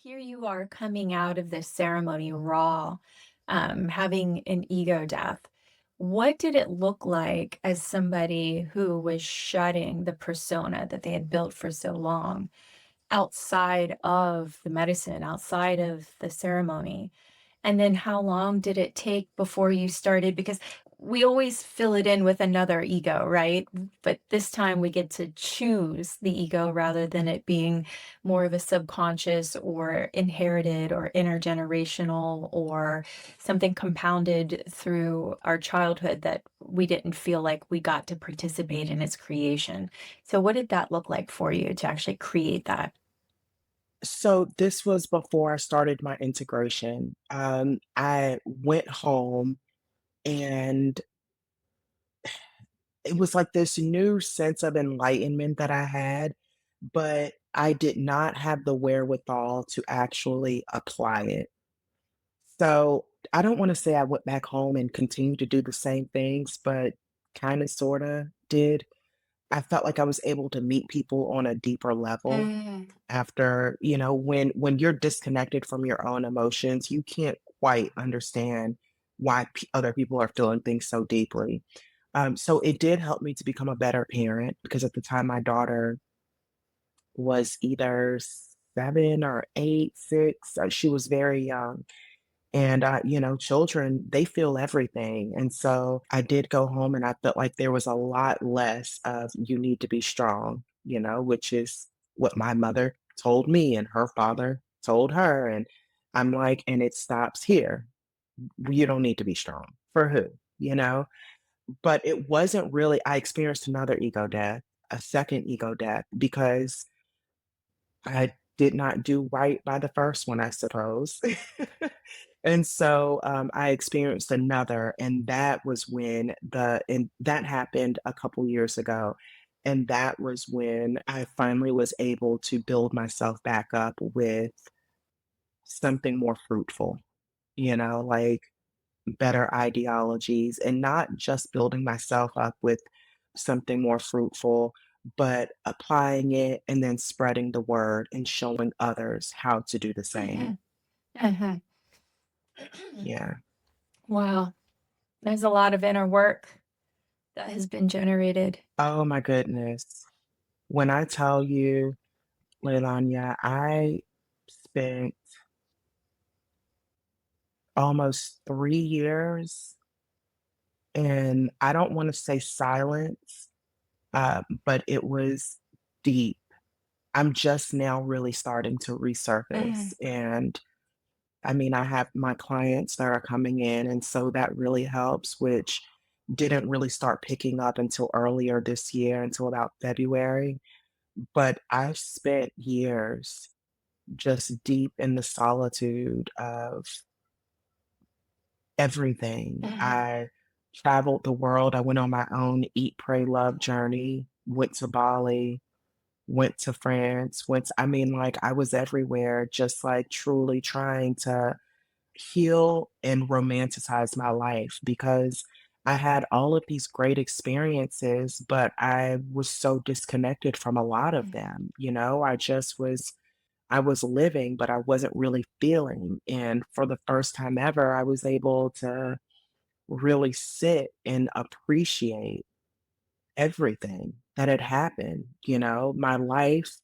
Here you are coming out of this ceremony raw, having an ego death. What did it look like as somebody who was shedding the persona that they had built for so long outside of the medicine, outside of the ceremony? And then how long did it take before you started? Because we always fill it in with another ego, right? But this time we get to choose the ego rather than it being more of a subconscious or inherited or intergenerational or something compounded through our childhood that we didn't feel like we got to participate in its creation. So, what did that look like for you to actually create that? So this was before I started my integration. I went home and it was like this new sense of enlightenment that I had, but I did not have the wherewithal to actually apply it. So I don't want to say I went back home and continued to do the same things, but kind of sort of did. I felt like I was able to meet people on a deeper level Mm, after, when you're disconnected from your own emotions, you can't quite understand why other people are feeling things so deeply. So it did help me to become a better parent because at the time my daughter was either 7 or 8, 6. She was very young. And, children, they feel everything. And so I did go home and I felt like there was a lot less of you need to be strong, which is what my mother told me and her father told her. And I'm like, and it stops here. You don't need to be strong. For who? You know? But it wasn't really, I experienced another ego death, a second ego death, because I did not do right by the first one, I suppose. And so, I experienced another, and that was when and that happened a couple years ago, and that was when I finally was able to build myself back up with something more fruitful, like better ideologies, and not just building myself up with something more fruitful, but applying it and then spreading the word and showing others how to do the same. mhm, mhm. Yeah. Wow, there's a lot of inner work that has been generated. Oh my goodness. When I tell you, Leilania, I spent almost 3 years and I don't want to say silence, but it was deep. I'm just now really starting to resurface. Mhm, And I mean, I have my clients that are coming in, and so that really helps, which didn't really start picking up until earlier this year, until about February. But I've spent years just deep in the solitude of everything. mhm, I traveled the world. I went on my own eat, pray, love journey, went to Bali, went to France, I mean, like, I was everywhere, just like truly trying to heal and romanticize my life because I had all of these great experiences, but I was so disconnected from a lot of mhm, them. I was living, but I wasn't really feeling. And for the first time ever, I was able to really sit and appreciate everything that had happened, my life,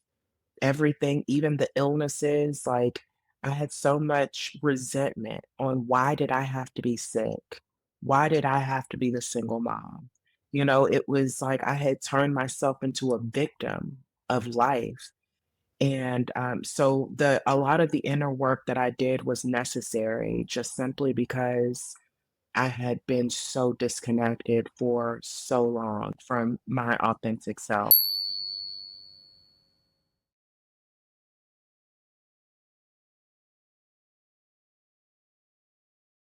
everything, even the illnesses. Like, I had so much resentment on why did I have to be sick? Why did I have to be the single mom? It was like I had turned myself into a victim of life. And so a lot of the inner work that I did was necessary just simply because I had been so disconnected for so long from my authentic self.